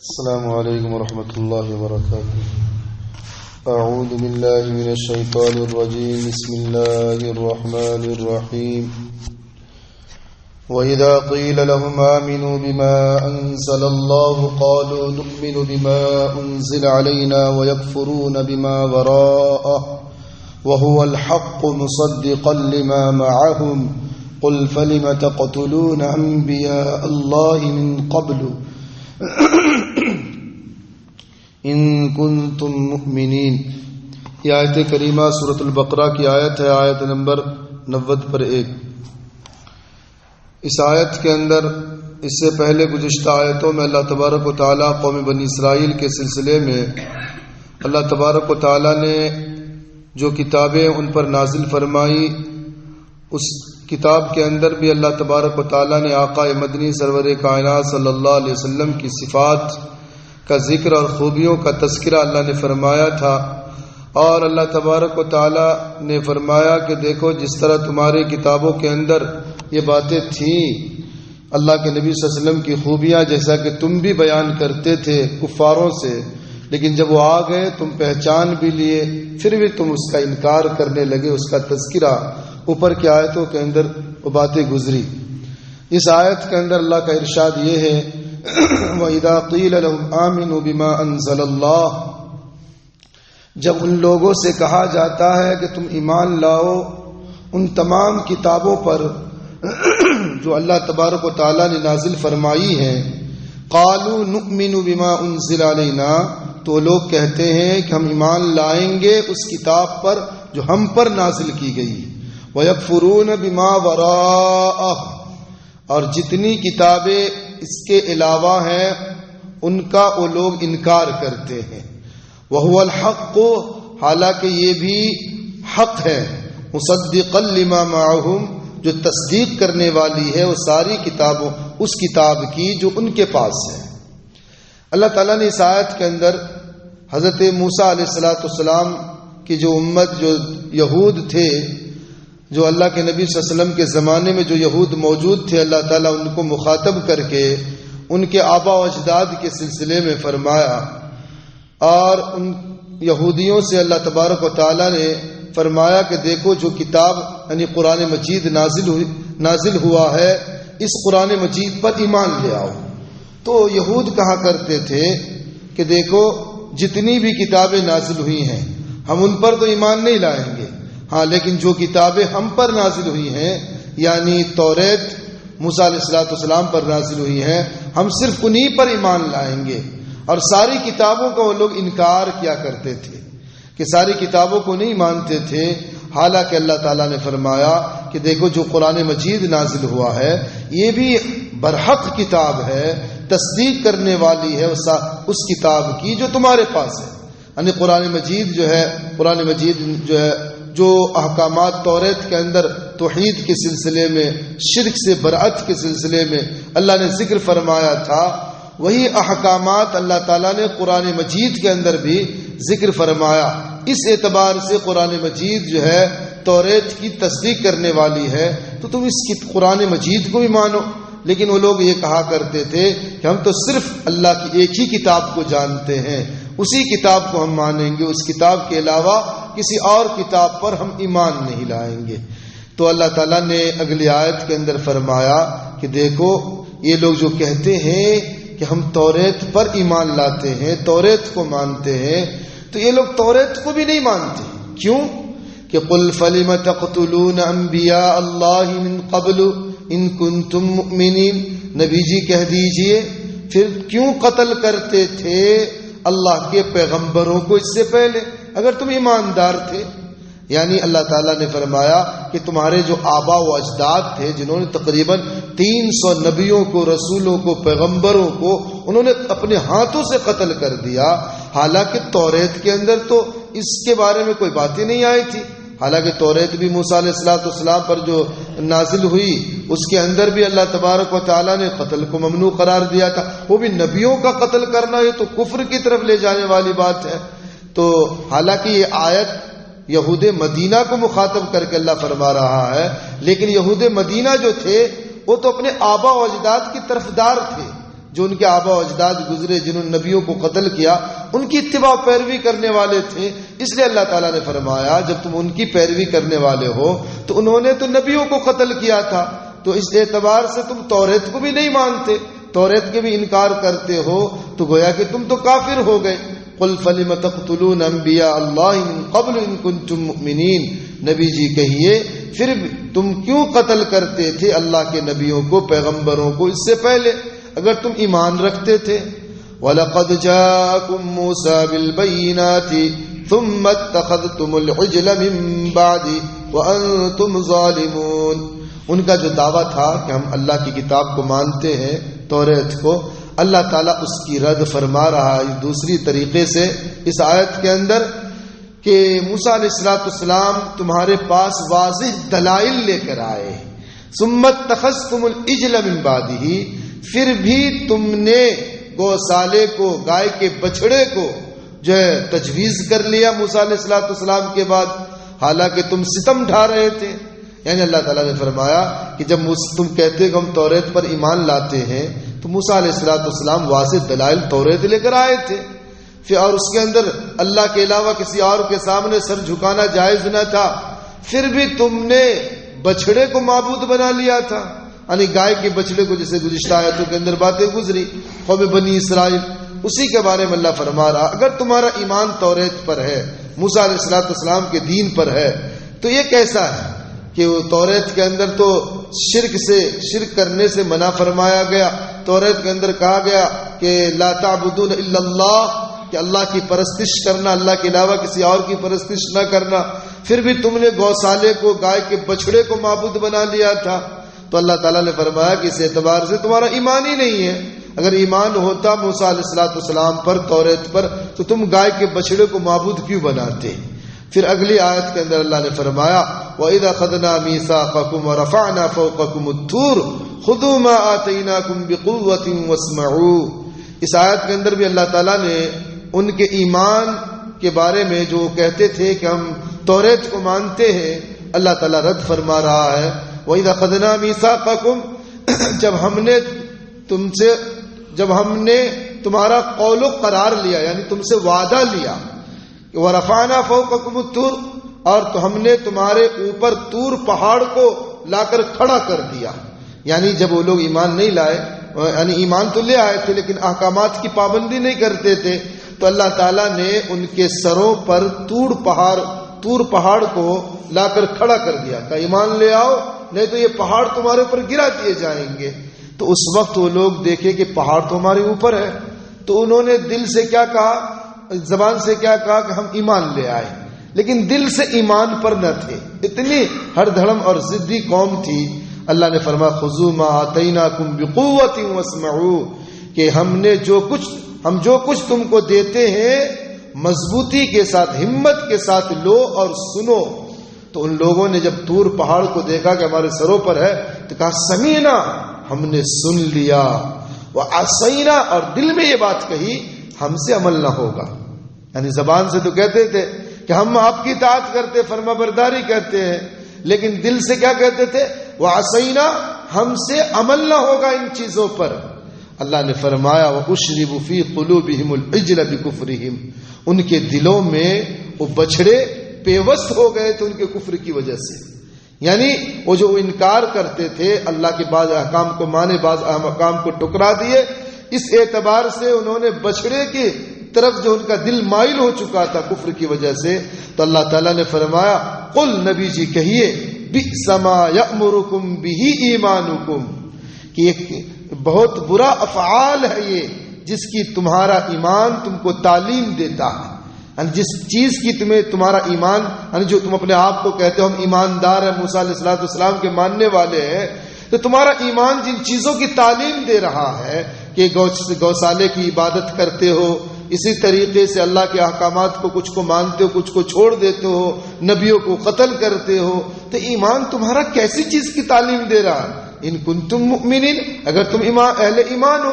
السلام علیکم ورحمۃ اللہ وبرکاتہ. اعوذ باللہ من الشیطان الرجیم. بسم اللہ الرحمن الرحیم. وَإِذَا قِيلَ لَهُمْ آمِنُوا بِمَا أَنزَلَ اللَّهُ قَالُوا نُؤْمِنُ بِمَا أُنزِلَ عَلَيْنَا وَيَكْفُرُونَ بِمَا وَرَاءَهُ وَهُوَ الْحَقُّ مُصَدِّقًا لِمَا مَعَهُمْ قُلْ فَلِمَ تَقْتُلُونَ أَنبِيَاءَ اللَّهِ مِن قَبْلُ ان کنتم مؤمنین. یہ آیت کریمہ سورۃ البقرہ کی آیت ہے، آیت نمبر 90 پر 1. اس آیت کے اندر اس سے پہلے گزشتہ آیتوں میں اللہ تبارک و تعالیٰ قوم بنی اسرائیل کے سلسلے میں اللہ تبارک و تعالیٰ نے جو کتابیں ان پر نازل فرمائی، اس کتاب کے اندر بھی اللہ تبارک و تعالیٰ نے آقا مدنی سرور کائنات صلی اللہ علیہ وسلم کی صفات کا ذکر اور خوبیوں کا تذکرہ اللہ نے فرمایا تھا. اور اللہ تبارک و تعالیٰ نے فرمایا کہ دیکھو جس طرح تمہاری کتابوں کے اندر یہ باتیں تھیں، اللہ کے نبی صلی اللہ علیہ وسلم کی خوبیاں جیسا کہ تم بھی بیان کرتے تھے کفاروں سے، لیکن جب وہ آ گئے تم پہچان بھی لیے، پھر بھی تم اس کا انکار کرنے لگے. اس کا تذکرہ اوپر کی آیتوں کے اندر وہ باتیں گزری. اس آیت کے اندر اللہ کا ارشاد یہ ہے وَإِذَا قِيلَ لَهُمْ آمِنُوا بِمَا أَنزَلَ اللَّهُ، جب ان لوگوں سے کہا جاتا ہے کہ تم ایمان لاؤ ان تمام کتابوں پر جو اللہ تبارک و تعالیٰ نے نازل فرمائی ہیں، قَالُوا نُؤْمِنُ بِمَا أُنزِلَ عَلَيْنَا، تو لوگ کہتے ہیں کہ ہم ایمان لائیں گے اس کتاب پر جو ہم پر نازل کی گئی. وَيَكْفُرُونَ بِمَا وَرَاءَهُ، اور جتنی کتابیں اس کے علاوہ ہیں ان کا وہ لوگ انکار کرتے ہیں. وَهُوَ الْحَقُّ، حالانکہ یہ بھی حق ہے. مُصَدِّقًا لِمَا مَعَهُمْ، جو تصدیق کرنے والی ہے وہ ساری کتابوں اس کتاب کی جو ان کے پاس ہے. اللہ تعالیٰ نے اس آیت کے اندر حضرت موسیٰ علیہ السلام کی جو امت جو یہود تھے، جو اللہ کے نبی صلی اللہ علیہ وسلم کے زمانے میں جو یہود موجود تھے، اللہ تعالیٰ ان کو مخاطب کر کے ان کے آبا و اجداد کے سلسلے میں فرمایا، اور ان یہودیوں سے اللہ تبارک و تعالیٰ نے فرمایا کہ دیکھو جو کتاب یعنی قرآن مجید نازل ہوا ہے، اس قرآن مجید پر ایمان لے آؤ. تو یہود کہا کرتے تھے کہ دیکھو جتنی بھی کتابیں نازل ہوئی ہیں ہم ان پر تو ایمان نہیں لائیں گے، ہاں لیکن جو کتابیں ہم پر نازل ہوئی ہیں یعنی توریت موسیٰ علیہ السلام پر نازل ہوئی ہیں، ہم صرف انہی پر ایمان لائیں گے. اور ساری کتابوں کا وہ لوگ انکار کیا کرتے تھے کہ ساری کتابوں کو نہیں مانتے تھے. حالانکہ اللہ تعالیٰ نے فرمایا کہ دیکھو جو قرآن مجید نازل ہوا ہے یہ بھی برحق کتاب ہے، تصدیق کرنے والی ہے اس کتاب کی جو تمہارے پاس ہے. یعنی قرآن مجید جو ہے جو احکامات توریت کے اندر توحید کے سلسلے میں، شرک سے برأت کے سلسلے میں اللہ نے ذکر فرمایا تھا، وہی احکامات اللہ تعالیٰ نے قرآن مجید کے اندر بھی ذکر فرمایا. اس اعتبار سے قرآن مجید جو ہے توریت کی تصدیق کرنے والی ہے، تو تم اس کی قرآن مجید کو بھی مانو. لیکن وہ لوگ یہ کہا کرتے تھے کہ ہم تو صرف اللہ کی ایک ہی کتاب کو جانتے ہیں، اسی کتاب کو ہم مانیں گے، اس کتاب کے علاوہ کسی اور کتاب پر ہم ایمان نہیں لائیں گے. تو اللہ تعالیٰ نے اگلی آیت کے اندر فرمایا کہ دیکھو یہ لوگ جو کہتے ہیں کہ ہم توریت پر ایمان لاتے ہیں، توریت کو مانتے ہیں، تو یہ لوگ توریت کو بھی نہیں مانتے. کیوں کہ قل فلم تقتلون انبیاء اللہ من قبل ان کنتم مؤمنین، نبی جی کہہ دیجئے پھر کیوں قتل کرتے تھے اللہ کے پیغمبروں کو اس سے پہلے اگر تم ایماندار تھے. یعنی اللہ تعالیٰ نے فرمایا کہ تمہارے جو آبا و اجداد تھے جنہوں نے تقریباً 300 نبیوں کو، رسولوں کو، پیغمبروں کو انہوں نے اپنے ہاتھوں سے قتل کر دیا، حالانکہ توریت کے اندر تو اس کے بارے میں کوئی باتیں نہیں آئی تھی. حالانکہ توریت بھی موسیٰ علیہ السلام پر جو نازل ہوئی اس کے اندر بھی اللہ تبارک و تعالیٰ نے قتل کو ممنوع قرار دیا تھا. وہ بھی نبیوں کا قتل کرنا یہ تو کفر کی طرف لے جانے والی بات ہے. تو حالانکہ یہ آیت یہود مدینہ کو مخاطب کر کے اللہ فرما رہا ہے، لیکن یہود مدینہ جو تھے وہ تو اپنے آبا و اجداد کی طرفدار تھے، جو ان کے آبا و اجداد گزرے جنہوں نے نبیوں کو قتل کیا، ان کی اتباع پیروی کرنے والے تھے. اس لیے اللہ تعالیٰ نے فرمایا جب تم ان کی پیروی کرنے والے ہو تو انہوں نے تو نبیوں کو قتل کیا تھا، تو اس اعتبار سے تم توریت کو بھی نہیں مانتے، توریت کے بھی انکار کرتے ہو، تو گویا کہ تم تو کافر ہو گئے. قل فلم تقتلون انبیاء اللہ من قبل ان کنتم مؤمنین، نبی جی کہیے پھر تم کیوں قتل کرتے تھے اللہ کے نبیوں کو، پیغمبروں کو، اس سے پہلے اگر تم ایمان رکھتے تھے. وَلَقَدْ جَاءَكُم مُوسَىٰ بِالْبَيِّنَاتِ ثُمَّ اتَّخَذْتُمُ الْعِجْلَ مِن بَعْدِ وَأَنتُمْ ظَالِمُونَ. ان کا جو دعویٰ تھا کہ ہم اللہ کی کتاب کو مانتے ہیں، توریت کو، اللہ تعالیٰ اس کی رد فرما رہا ہے دوسری طریقے سے اس آیت کے اندر کہ موسیٰ علیہ السلام تمہارے پاس واضح دلائل لے کر آئے. ثُمَّ اتَّخَذْتُمُ الْعِجْلَ مِن بَعْدِهِ، پھر بھی تم نے گوسالے کو، گائے کے بچڑے کو جو ہے تجویز کر لیا موسیٰ علیہ السلام کے بعد، حالانکہ تم ستم ڈھا رہے تھے. یعنی اللہ تعالیٰ نے فرمایا کہ جب تم کہتے کہ ہم توریت پر ایمان لاتے ہیں تو موسیٰ علیہ السلام واضح دلائل توریت لے کر آئے تھے، پھر اور اس کے اندر اللہ کے علاوہ کسی اور کے سامنے سر جھکانا جائز نہ تھا، پھر بھی تم نے بچڑے کو معبود بنا لیا تھا. یعنی گائے کے بچڑے کو، جیسے گزشتہ آیتوں کے اندر باتیں گزری قوم بنی اسرائیل، اسی کے بارے میں اللہ فرما رہا اگر تمہارا ایمان توریت پر ہے، موسیٰ علیہ السلام کے دین پر ہے، تو یہ کیسا ہے کہ وہ توریت کے اندر تو شرک کرنے سے منع فرمایا گیا. توریت کے اندر کہا گیا کہ لا تعبدون الا اللہ، کہ اللہ کی پرستش کرنا، اللہ کے علاوہ کسی اور کی پرستش نہ کرنا، پھر بھی تم نے گوسالے کو، گائے کے بچڑے کو معبود بنا لیا تھا. تو اللہ تعالیٰ نے فرمایا کہ اس اعتبار سے تمہارا ایمان ہی نہیں ہے. اگر ایمان ہوتا موسیٰ علیہ السلام پر، توریت پر، تو تم گائے کے بچڑے کو معبود کیوں بناتے. پھر اگلی آیت کے اندر اللہ نے فرمایا وَإِذَا خَذْنَا مِيثَاقَكُمْ وَرَفَعْنَا فَوْقَكُمُ الطُّورَ خُذُوا مَا آتَيْنَاكُمْ بِقُوَّةٍ وَاسْمَعُوا. اس آیت کے اندر بھی اللہ تعالیٰ نے ان کے ایمان کے بارے میں جو کہتے تھے کہ ہم توریت کو مانتے ہیں، اللہ تعالیٰ رد فرما رہا ہے. وَإِذَا خَذْنَا مِيثَاقَكُمْ، جب ہم نے تمہارا قول و قرار لیا، یعنی تم سے وعدہ لیا. وَرَفَعْنَا فَوْقَكُمُ الطُّورَ، اور تو ہم نے تمہارے اوپر طور پہاڑ کو لا کر کھڑا کر دیا. یعنی جب وہ لوگ ایمان نہیں لائے، یعنی ایمان تو لے آئے تھے لیکن احکامات کی پابندی نہیں کرتے تھے، تو اللہ تعالیٰ نے ان کے سروں پر طور پہاڑ کو لا کر کھڑا کر دیا کہ ایمان لے آؤ، نہیں تو یہ پہاڑ تمہارے اوپر گرا دیے جائیں گے. تو اس وقت وہ لوگ دیکھے کہ پہاڑ تو ہمارے اوپر ہے، تو انہوں نے دل سے کیا کہا، زبان سے کیا کہا کہ ہم ایمان لے آئے، لیکن دل سے ایمان پر نہ تھے. اتنی ہر دھڑم اور ضدی قوم تھی. اللہ نے فرمایا خذوا ما آتیناکم بقوۃ واسمعوا، کہ ہم جو کچھ تم کو دیتے ہیں مضبوطی کے ساتھ، ہمت کے ساتھ لو اور سنو. تو ان لوگوں نے جب طور پہاڑ کو دیکھا کہ ہمارے سروں پر ہے تو کہا سمینا، ہم نے سن لیا، وعصینا، اور دل میں یہ بات کہی ہم سے عمل نہ ہوگا. یعنی زبان سے تو کہتے تھے کہ ہم آپ کی اطاعت کرتے، فرما برداری کرتے ہیں، لیکن دل سے کیا کہتے تھے، وعصینا، ہم سے عمل نہ ہوگا ان چیزوں پر. اللہ نے فرمایا وَأُشْرِبُ فِي قُلُوبِهِمُ الْعِجْلَ بِكُفْرِهِمْ، ان کے دلوں میں وہ بچڑے پیوست ہو گئے تھے ان کے کفر کی وجہ سے. یعنی وہ جو انکار کرتے تھے، اللہ کے بعض احکام کو مانے، بعض احکام کو ٹکرا دیے، اس اعتبار سے انہوں نے بچڑے کی طرف جو ان کا دل مائل ہو چکا تھا کفر کی وجہ سے. تو اللہ تعالیٰ نے فرمایا قل، نبی جی کہیے، بئس ما یأمرکم بہ ایمانکم، کہ ایک بہت برا افعال ہے یہ جس کی تمہارا ایمان تم کو تعلیم دیتا ہے. جس چیز کی تمہارا ایمان، یعنی جو تم اپنے آپ کو کہتے ہو ہم ایماندار ہیں، موسیٰ علیہ السلام کے ماننے والے ہیں، تو تمہارا ایمان جن چیزوں کی تعلیم دے رہا ہے کہ گوسالے کی عبادت کرتے ہو، اسی طریقے سے اللہ کے احکامات کو کچھ کو مانتے ہو، کچھ کو چھوڑ دیتے ہو، نبیوں کو قتل کرتے ہو، تو ایمان تمہارا کیسی چیز کی تعلیم دے رہا ہے. ان کنتم مؤمنین، اگر تم اہل ایمان ہو،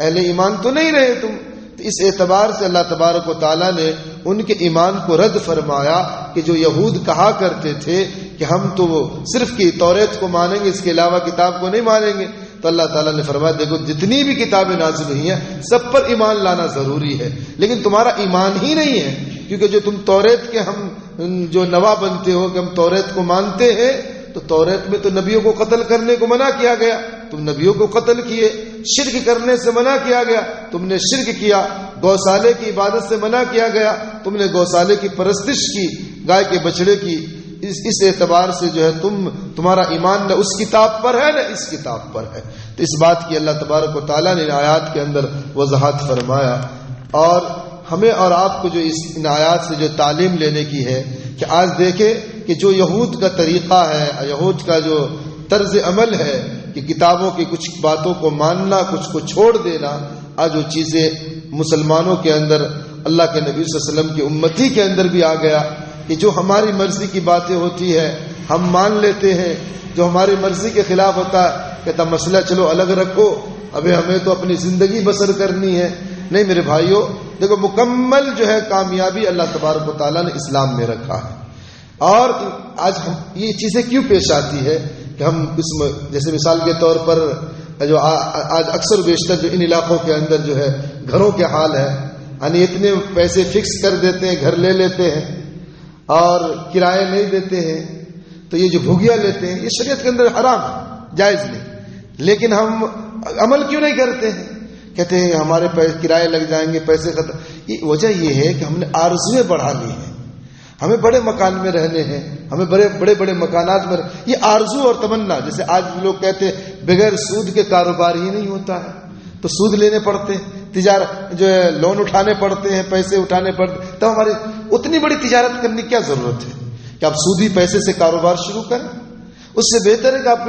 اہل ایمان تو نہیں رہے تم. تو اس اعتبار سے اللہ تبارک و تعالیٰ نے ان کے ایمان کو رد فرمایا کہ جو یہود کہا کرتے تھے کہ ہم تو وہ صرف کی توریت کو مانیں گے، اس کے علاوہ کتاب کو نہیں مانیں گے. تو اللہ تعالیٰ نے فرمایا دیکھو جتنی بھی کتابیں نازل ہوئی ہیں سب پر ایمان لانا ضروری ہے، لیکن تمہارا ایمان ہی نہیں ہے، کیونکہ جو تم توریت کے ہم جو نوا بنتے ہو کہ ہم توریت کو مانتے ہیں، تو توریت میں تو نبیوں کو قتل کرنے کو منع کیا گیا، تم نبیوں کو قتل کیے، شرک کرنے سے منع کیا گیا، تم نے شرک کیا، گوسالے کی عبادت سے منع کیا گیا، تم نے گوسالے کی پرستش کی، گائے کے بچڑے کی، اس اعتبار سے جو ہے تمہارا ایمان نہ اس کتاب پر ہے نہ اس کتاب پر ہے۔ تو اس بات کی اللہ تبارک و تعالیٰ نے آیات کے اندر وضاحت فرمایا، اور ہمیں اور آپ کو جو ان آیات سے جو تعلیم لینے کی ہے کہ آج دیکھیں کہ جو یہود کا طریقہ ہے، یہود کا جو طرز عمل ہے کہ کتابوں کی کچھ باتوں کو ماننا، کچھ کو چھوڑ دینا، آج وہ چیزیں مسلمانوں کے اندر، اللہ کے نبی صلی اللہ علیہ وسلم کی امتی کے اندر بھی آ گیا کہ جو ہماری مرضی کی باتیں ہوتی ہے ہم مان لیتے ہیں، جو ہماری مرضی کے خلاف ہوتا ہے کہتا مسئلہ چلو الگ رکھو، ابھی ہمیں تو اپنی زندگی بسر کرنی ہے۔ نہیں میرے بھائیوں، دیکھو مکمل جو ہے کامیابی اللہ تبارک و تعالیٰ نے اسلام میں رکھا ہے، اور آج ہم یہ چیزیں کیوں پیش آتی ہے کہ ہم اس میں جیسے مثال کے طور پر جو آج اکثر بیشتر جو ان علاقوں کے اندر جو ہے گھروں کے حال ہے، یعنی اتنے پیسے فکس کر دیتے ہیں، گھر لے لیتے ہیں اور کرایہ نہیں دیتے ہیں، تو یہ جو بھوگیا لیتے ہیں یہ شریعت کے اندر حرام ہے، جائز نہیں، لیکن ہم عمل کیوں نہیں کرتے ہیں؟ کہتے ہیں ہمارے کرایہ لگ جائیں گے، پیسے ختم۔ یہ وجہ یہ ہے کہ ہم نے آرزویں بڑھا لی ہیں، ہمیں بڑے مکان میں رہنے ہیں، ہمیں بڑے مکانات میں یہ آرزو اور تمنا، جیسے آج لوگ کہتے ہیں بغیر سود کے کاروبار ہی نہیں ہوتا ہے، تو سود لینے پڑتے ہیں، تجارت جو ہے لون اٹھانے پڑتے ہیں، پیسے اٹھانے پڑتے، تو ہماری اتنی بڑی تجارت کرنے کی کیا ضرورت ہے کہ آپ سودی پیسے سے کاروبار شروع کریں؟ اس سے بہتر ہے کہ آپ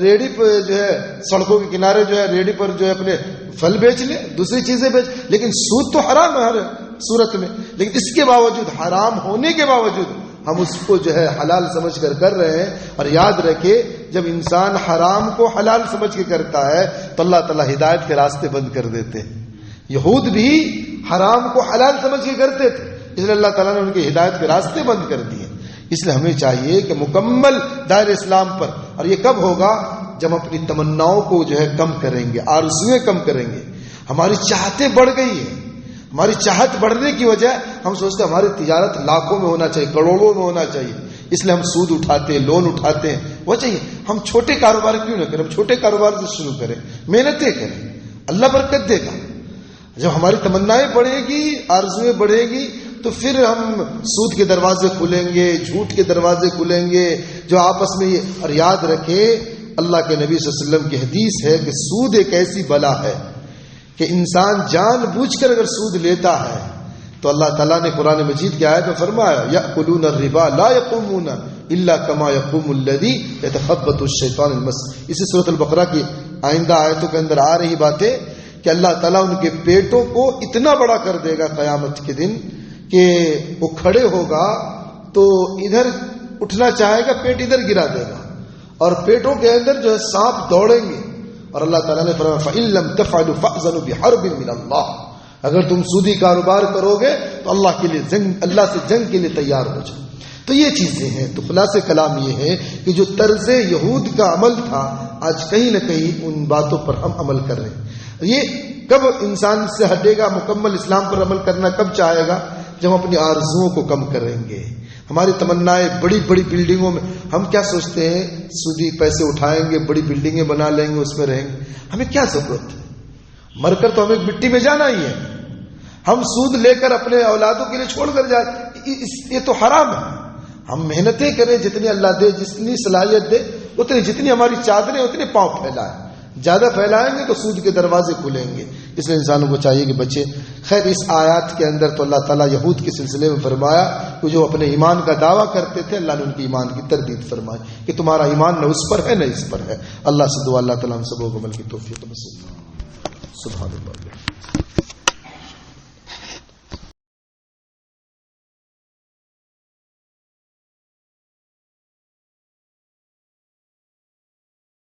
ریڑھی پہ جو ہے سڑکوں کے کنارے جو ہے ریڑھی پر جو ہے اپنے پھل بیچ لیں، دوسری چیزیں بیچ، لیکن سود تو حرام ہے ہر صورت میں، لیکن اس کے باوجود، حرام ہونے کے باوجود ہم اس کو جو ہے حلال سمجھ کر رہے ہیں۔ اور یاد رکھے جب انسان حرام کو حلال سمجھ کے کرتا ہے تو اللہ تعالیٰ ہدایت کے راستے بند کر دیتے ہیں۔ یہود بھی حرام کو حلال سمجھ کے کرتے تھے، اس لیے اللہ تعالیٰ نے ان کے ہدایت کے راستے بند کر دیے۔ اس لیے ہمیں چاہیے کہ مکمل دائر اسلام پر، اور یہ کب ہوگا جب اپنی تمناؤں کو جو ہے کم کریں گے، آرزویں کم کریں گے۔ ہماری چاہتیں بڑھ گئی ہیں، ہماری چاہت بڑھنے کی وجہ ہم سوچتے ہیں ہماری تجارت لاکھوں میں ہونا چاہیے، کروڑوں میں ہونا چاہیے، اس لیے ہم سود اٹھاتے ہیں، لون اٹھاتے ہیں۔ وہ چاہیے ہم چھوٹے کاروبار کیوں نہ کریں، ہم چھوٹے کاروبار سے شروع کریں، محنتیں کریں، اللہ برکت دے گا۔ جب ہماری تمنائیں بڑھے گی، آرزویں بڑھے گی، تو پھر ہم سود کے دروازے کھلیں گے، جھوٹ کے دروازے کھلیں گے جو آپس میں۔ اور یاد رکھیں اللہ کے نبی صلی اللہ علیہ وسلم کی حدیث ہے کہ سود ایک ایسی بلا ہے کہ انسان جان بوجھ کر اگر سود لیتا ہے تو اللہ تعالیٰ نے قرآن مجید کی آیت میں فرمایا یأکلون الربا لا یقومون الا کما یقوم الذی یتخبط الشیطان المس۔ اسی سورۃ البقرہ کی آئندہ آیتوں کے اندر آ رہی باتیں کہ اللہ تعالیٰ ان کے پیٹوں کو اتنا بڑا کر دے گا قیامت کے دن کہ وہ کھڑے ہوگا تو ادھر اٹھنا چاہے گا، پیٹ ادھر گرا دے گا، اور پیٹوں کے اندر جو ہے سانپ دوڑیں گے۔ اور اللہ تعالیٰ نے فرمایا فَإِن لَّمْ تَفْعَلُوا فَأْذَنُوا بِحَرْبٍ مِّنَ اللَّهِ، اگر تم سودی کاروبار کرو گے تو اللہ کے لیے اللہ سے جنگ کے لیے تیار ہو جاؤ۔ تو یہ چیزیں ہیں۔ تو خلاصہ کلام یہ ہے کہ جو طرز یہود کا عمل تھا آج کہیں نہ کہیں ان باتوں پر ہم عمل کر رہے ہیں۔ یہ کب انسان سے ہٹے گا، مکمل اسلام پر عمل کرنا کب چاہے گا؟ جب ہم اپنی آرزوؤں کو کم کریں گے۔ ہماری تمنائیں بڑی بڑی بلڈنگوں میں، ہم کیا سوچتے ہیں سودی پیسے اٹھائیں گے، بڑی بلڈنگیں بنا لیں گے، اس میں رہیں گے۔ ہمیں کیا ضرورت ہے؟ مر کر تو ہمیں مٹی میں جانا ہی ہے۔ ہم سود لے کر اپنے اولادوں کے لیے چھوڑ کر جائیں، یہ تو حرام ہے۔ ہم محنتیں کریں، جتنی اللہ دے، جتنی صلاحیت دے اتنی، جتنی ہماری چادریں اتنے پاؤں پھیلائیں، زیادہ پھیلائیں گے تو سود کے دروازے کھلیں گے۔ اس لیے انسانوں کو چاہیے کہ بچے۔ خیر اس آیات کے اندر تو اللہ تعالیٰ یہود کے سلسلے میں فرمایا کہ جو اپنے ایمان کا دعویٰ کرتے تھے اللہ نے ان کے ایمان کی تردید فرمائی کہ تمہارا ایمان نہ اس پر ہے نہ اس پر ہے۔ اللہ سے دعا اللہ تعالیٰ ہم سب کو عمل کی توفیق نصیب۔ سبحان اللہ۔